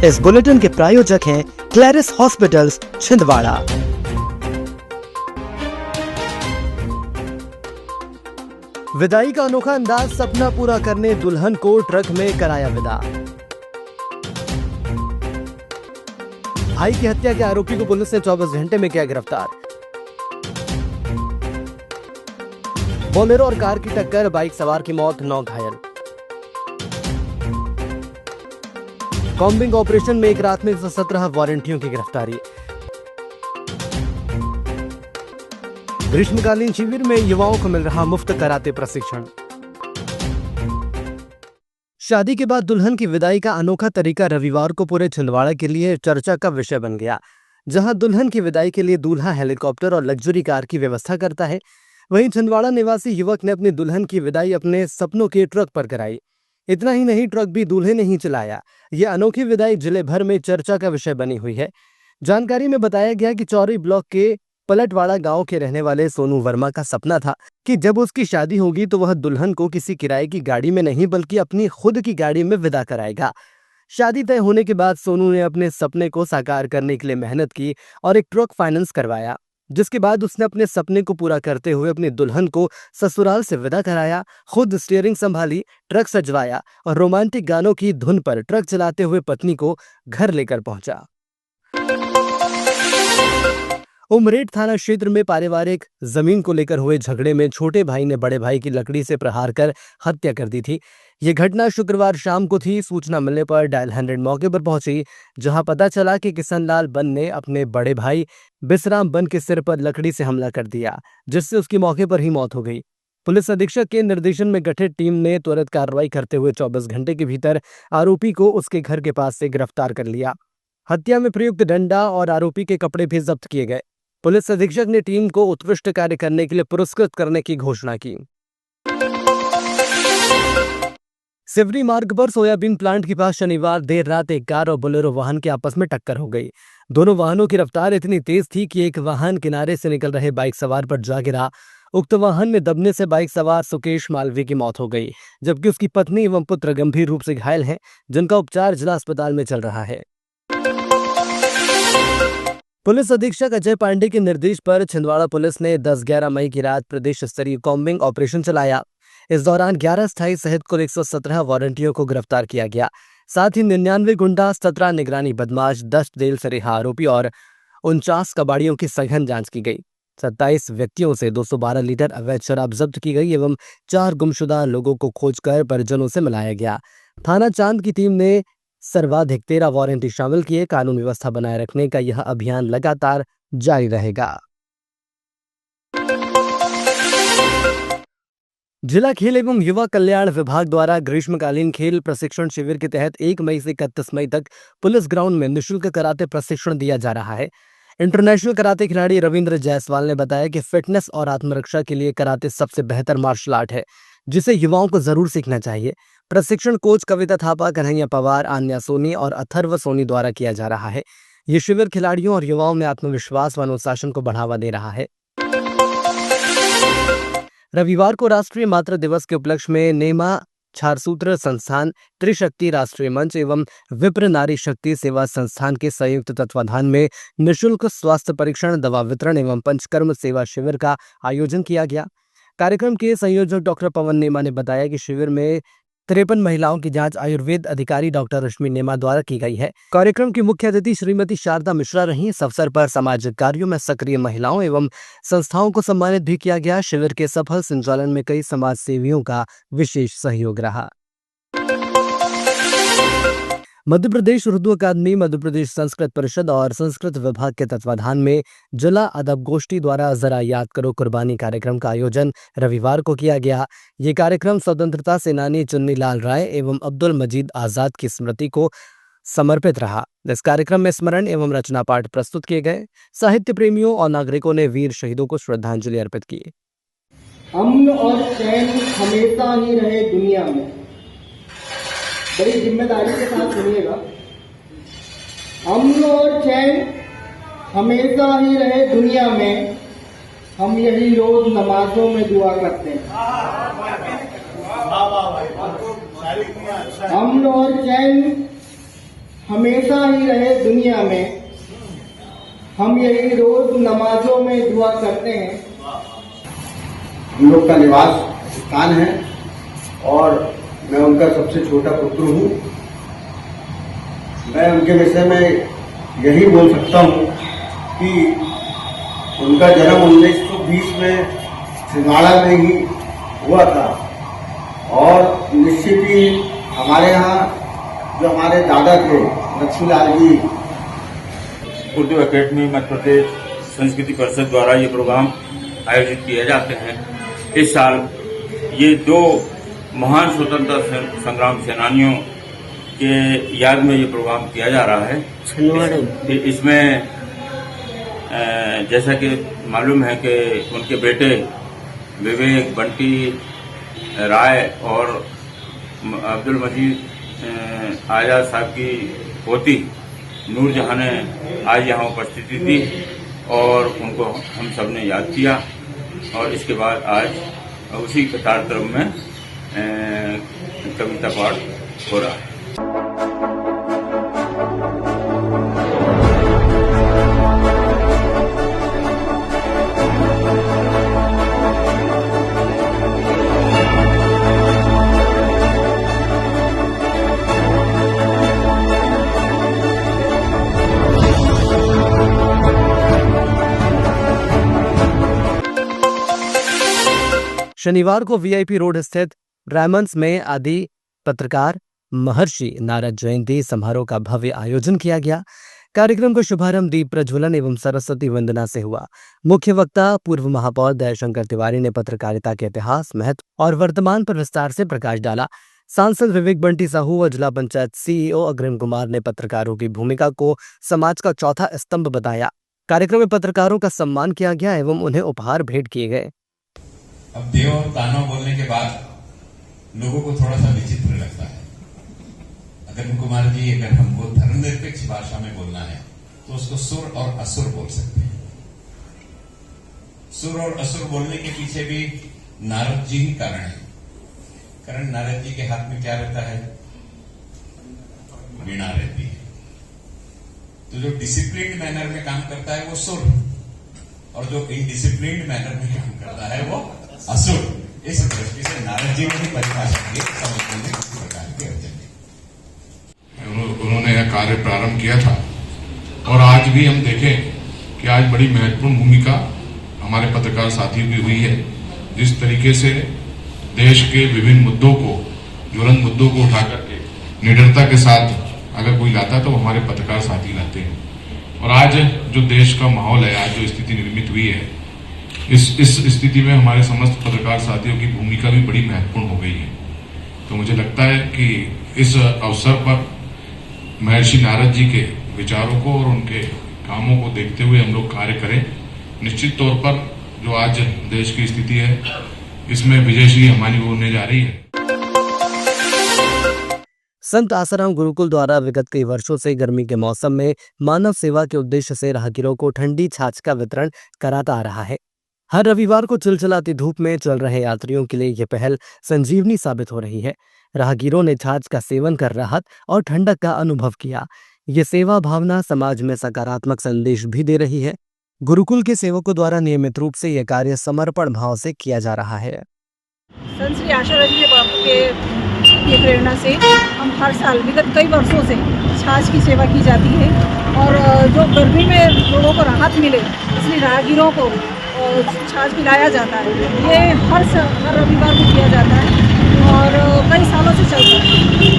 इस बुलेटिन के प्रायोजक हैं क्लैरिस हॉस्पिटल्स छिंदवाड़ा। विदाई का अनोखा अंदाज, सपना पूरा करने दुल्हन को ट्रक में कराया विदा। भाई की हत्या के आरोपी को पुलिस ने 24 घंटे में किया गिरफ्तार। बोलेरो और कार की टक्कर, बाइक सवार की मौत, 9 घायल। कॉम्बिंग ऑपरेशन में एक रात में 117 वारंटियों की गिरफ्तारी। ग्रीष्मकालीन शिविर में युवाओं को मिल रहा मुफ्त कराते प्रशिक्षण। शादी के बाद दुल्हन की विदाई का अनोखा तरीका रविवार को पूरे छिंदवाड़ा के लिए चर्चा का विषय बन गया। जहां दुल्हन की विदाई के लिए दूल्हा हेलीकॉप्टर और लग्जरी कार की व्यवस्था करता है, वहीं छिंदवाड़ा निवासी युवक ने अपनी दुल्हन की विदाई अपने सपनों के ट्रक पर कराई। इतना ही नहीं, ट्रक भी दूल्हे ने ही चलाया। यह अनोखी विदाई जिले भर में चर्चा का विषय बनी हुई है। जानकारी में बताया गया कि चौरी ब्लॉक के पलटवाड़ा गांव के रहने वाले सोनू वर्मा का सपना था कि जब उसकी शादी होगी तो वह दुल्हन को किसी किराए की गाड़ी में नहीं बल्कि अपनी खुद की गाड़ी में विदा कराएगा। शादी तय होने के बाद सोनू ने अपने सपने को साकार करने के लिए मेहनत की और एक ट्रक फाइनेंस करवाया, जिसके बाद उसने अपने सपने को पूरा करते हुए अपनी दुल्हन को ससुराल से विदा कराया, खुद स्टीयरिंग संभाली, ट्रक सजवाया और रोमांटिक गानों की धुन पर ट्रक चलाते हुए पत्नी को घर लेकर पहुंचा। उमरेठ थाना क्षेत्र में पारिवारिक जमीन को लेकर हुए झगड़े में छोटे भाई ने बड़े भाई की लकड़ी से प्रहार कर हत्या कर दी थी। ये घटना शुक्रवार शाम को थी। सूचना मिलने पर डायल 100 मौके पर पहुंची, जहां पता चला कि किशनलाल बन ने अपने बड़े भाई बिसराम बन के सिर पर लकड़ी से हमला कर दिया, जिससे उसकी मौके पर ही मौत हो गई। पुलिस अधीक्षक के निर्देशन में गठित टीम ने त्वरित कार्रवाई करते हुए 24 घंटे के भीतर आरोपी को उसके घर के पास से गिरफ्तार कर लिया। हत्या में प्रयुक्त डंडा और आरोपी के कपड़े भी जब्त किए गए। पुलिस अधीक्षक ने टीम को उत्कृष्ट कार्य करने के लिए पुरस्कृत करने की घोषणा की। सिवरी मार्ग पर सोयाबीन प्लांट के पास शनिवार देर रात एक कार और बोलेरो वाहन की आपस में टक्कर हो गई। दोनों वाहनों की रफ्तार इतनी तेज थी कि एक वाहन किनारे से निकल रहे बाइक सवार पर जा गिरा। उक्त वाहन में दबने से बाइक सवार सुकेश मालवी की मौत हो गई, जबकि उसकी पत्नी एवं पुत्र गंभीर रूप से घायल हैं, जिनका उपचार जिला अस्पताल में चल रहा है। पुलिस अधीक्षक अजय पांडे के निर्देश पर छिंदवाड़ा पुलिस ने 10-11 मई की रात प्रदेश स्तरीय कॉम्बिंग ऑपरेशन चलाया। इस दौरान 11 स्थायी सहित कुल 117 वारंटियों को गिरफ्तार किया गया। साथ ही 99 गुंडा, 17 निगरानी बदमाश, 10 जेल से रिहा आरोपी और 49 कबाड़ियों की सघन जांच की गई। 27 व्यक्तियों से 212 लीटर अवैध शराब जब्त की गई एवं 4 गुमशुदा लोगों को खोजकर परिजनों से मिलाया गया। थाना चांद की टीम ने सर्वाधिक 13 वारंटी शामिल किए। कानून व्यवस्था बनाए रखने का यह अभियान लगातार जारी रहेगा। जिला खेल एवं युवा कल्याण विभाग द्वारा ग्रीष्मकालीन खेल प्रशिक्षण शिविर के तहत 1 मई से 31 मई तक पुलिस ग्राउंड में निःशुल्क कराटे प्रशिक्षण दिया जा रहा है। इंटरनेशनल कराटे खिलाड़ी रविंद्र जायसवाल ने बताया कि फिटनेस और आत्मरक्षा के लिए कराटे सबसे बेहतर मार्शल आर्ट है, जिसे युवाओं को जरूर सीखना चाहिए। प्रशिक्षण कोच कविता थापा, कन्हैया पवार, आन्या सोनी और अथर्व सोनी द्वारा किया जा रहा है। ये शिविर खिलाड़ियों और युवाओं में आत्मविश्वास व अनुशासन को बढ़ावा दे रहा है। रविवार को राष्ट्रीय मातृ दिवस के उपलक्ष्य में नेमा छारसूत्र संस्थान, त्रिशक्ति राष्ट्रीय मंच एवं विप्र नारी शक्ति सेवा संस्थान के संयुक्त तत्वाधान में निःशुल्क स्वास्थ्य परीक्षण, दवा वितरण एवं पंचकर्म सेवा शिविर का आयोजन किया गया। कार्यक्रम के संयोजक डॉक्टर पवन नेमा ने बताया कि शिविर में 53 महिलाओं की जांच आयुर्वेद अधिकारी डॉक्टर रश्मि नेमा द्वारा की गई है। कार्यक्रम की मुख्य अतिथि श्रीमती शारदा मिश्रा रही। इस अवसर पर सामाजिक कार्यों में सक्रिय महिलाओं एवं संस्थाओं को सम्मानित भी किया गया। शिविर के सफल संचालन में कई समाज सेवियों का विशेष सहयोग रहा। मध्य प्रदेश उर्दू अकादमी, मध्य प्रदेश संस्कृत परिषद और संस्कृत विभाग के तत्वाधान में जिला अदब गोष्ठी द्वारा जरा याद करो कुर्बानी कार्यक्रम का आयोजन रविवार को किया गया। ये कार्यक्रम स्वतंत्रता सेनानी चुन्नीलाल राय एवं अब्दुल मजीद आजाद की स्मृति को समर्पित रहा। इस कार्यक्रम में स्मरण एवं रचना पाठ प्रस्तुत किए गए। साहित्य प्रेमियों और नागरिकों ने वीर शहीदों को श्रद्धांजलि अर्पित की। अमन और चैन हमेशा ही रहे दुनिया में, बड़ी जिम्मेदारी के साथ सुनिएगा। अमन और चैन हमेशा ही रहे दुनिया में, हम यही रोज नमाजों में दुआ करते हैं। अमन और चैन हमेशा ही रहे दुनिया में। हम यही रोज नमाजों में दुआ करते हैं। हम लोग का निवास स्थान है और मैं उनका सबसे छोटा पुत्र हूँ। मैं उनके विषय में यही बोल सकता हूँ कि उनका जन्म 1920 में छिंदवाड़ा में ही हुआ था और निश्चित ही हमारे यहाँ जो हमारे दादा थे लक्ष्मीलाल जी, उर्दू एकेडमी मध्य प्रदेश संस्कृति परिषद द्वारा ये प्रोग्राम आयोजित किए जाते हैं। इस साल ये दो महान स्वतंत्रता संग्राम सेनानियों के याद में ये प्रोग्राम किया जा रहा है। इसमें जैसा कि मालूम है कि उनके बेटे विवेक, बंटी राय और अब्दुल मजीद आजाद साहब की पोती नूरजहां ने आज यहाँ उपस्थिति दी और उनको हम सब ने याद किया और इसके बाद आज उसी कार्यक्रम में कविता पाठ हो रहा है। शनिवार को वीआईपी रोड स्थित रेमंड्स में आदि पत्रकार महर्षि नारद जयंती समारोह का भव्य आयोजन किया गया। कार्यक्रम का शुभारंभ दीप प्रज्वलन एवं सरस्वती वंदना से हुआ। मुख्य वक्ता पूर्व महापौर दयाशंकर तिवारी ने पत्रकारिता के इतिहास, महत्व और वर्तमान पर विस्तार से प्रकाश डाला। सांसद विवेक बंटी साहू और जिला पंचायत सीईओ अग्रिम कुमार ने पत्रकारों की भूमिका को समाज का चौथा स्तंभ बताया। कार्यक्रम में पत्रकारों का सम्मान किया गया एवं उन्हें उपहार भेंट किए गए। अब देव और दानव बोलने के बाद लोगों को थोड़ा सा विचित्र लगता है। अग्रिम कुमार जी, अगर हमको धर्मनिरपेक्ष भाषा में बोलना है तो उसको सुर और असुर बोल सकते हैं। सुर और असुर बोलने के पीछे भी नारद जी ही कारण है। कारण नारद जी के हाथ में क्या रहता है? वीणा रहती है। तो जो डिसिप्लिन्ड मैनर में काम करता है वो सुर और जो इनडिसिप्लिन्ड मैनर में काम करता है वो असुर। इस दृष्टि से नारद जी ने भी परिभाषा की समझने में किसी प्रकार के अर्जन नहीं। उन्होंने यह कार्य प्रारंभ किया था और आज भी हम देखें कि आज बड़ी महत्वपूर्ण भूमिका हमारे पत्रकार साथियों की हुई है। जिस तरीके से देश के विभिन्न मुद्दों को, ज्वलंत मुद्दों को उठा करके निडरता के साथ अगर कोई लाता है तो हमारे पत्रकार साथी लाते हैं। और आज जो देश का माहौल है, आज जो स्थिति निर्मित हुई है, इस स्थिति में हमारे समस्त पत्रकार साथियों की भूमिका भी बड़ी महत्वपूर्ण हो गई है। तो मुझे लगता है कि इस अवसर पर महर्षि नारद जी के विचारों को और उनके कामों को देखते हुए हम लोग कार्य करें। निश्चित तौर पर जो आज देश की स्थिति है, इसमें विजयश्री हमारी होने जा रही है। संत आसाराम गुरुकुल द्वारा विगत कई वर्षों से गर्मी के मौसम में मानव सेवा के उद्देश्य से राहगीरों को ठंडी छाछ का वितरण कराता आ रहा है। हर रविवार को चिलचिलाती धूप में चल रहे यात्रियों के लिए यह पहल संजीवनी साबित हो रही है। राहगीरों ने छाछ का सेवन कर राहत और ठंडक का अनुभव किया। ये सेवा भावना समाज में सकारात्मक संदेश भी दे रही है। गुरुकुल के सेवकों द्वारा नियमित रूप से यह कार्य समर्पण भाव से किया जा रहा है। संत श्री आशाराम जी बापू के प्रेरणा से हम हर साल विगत कई वर्षों से छाछ की सेवा की जाती है और जो गर्मी में लोगों को राहत मिले इसलिए राहगीरों को छाछ पिलाया जाता है। ये हर रविवार को किया जाता है और कई सालों से चल रहा है।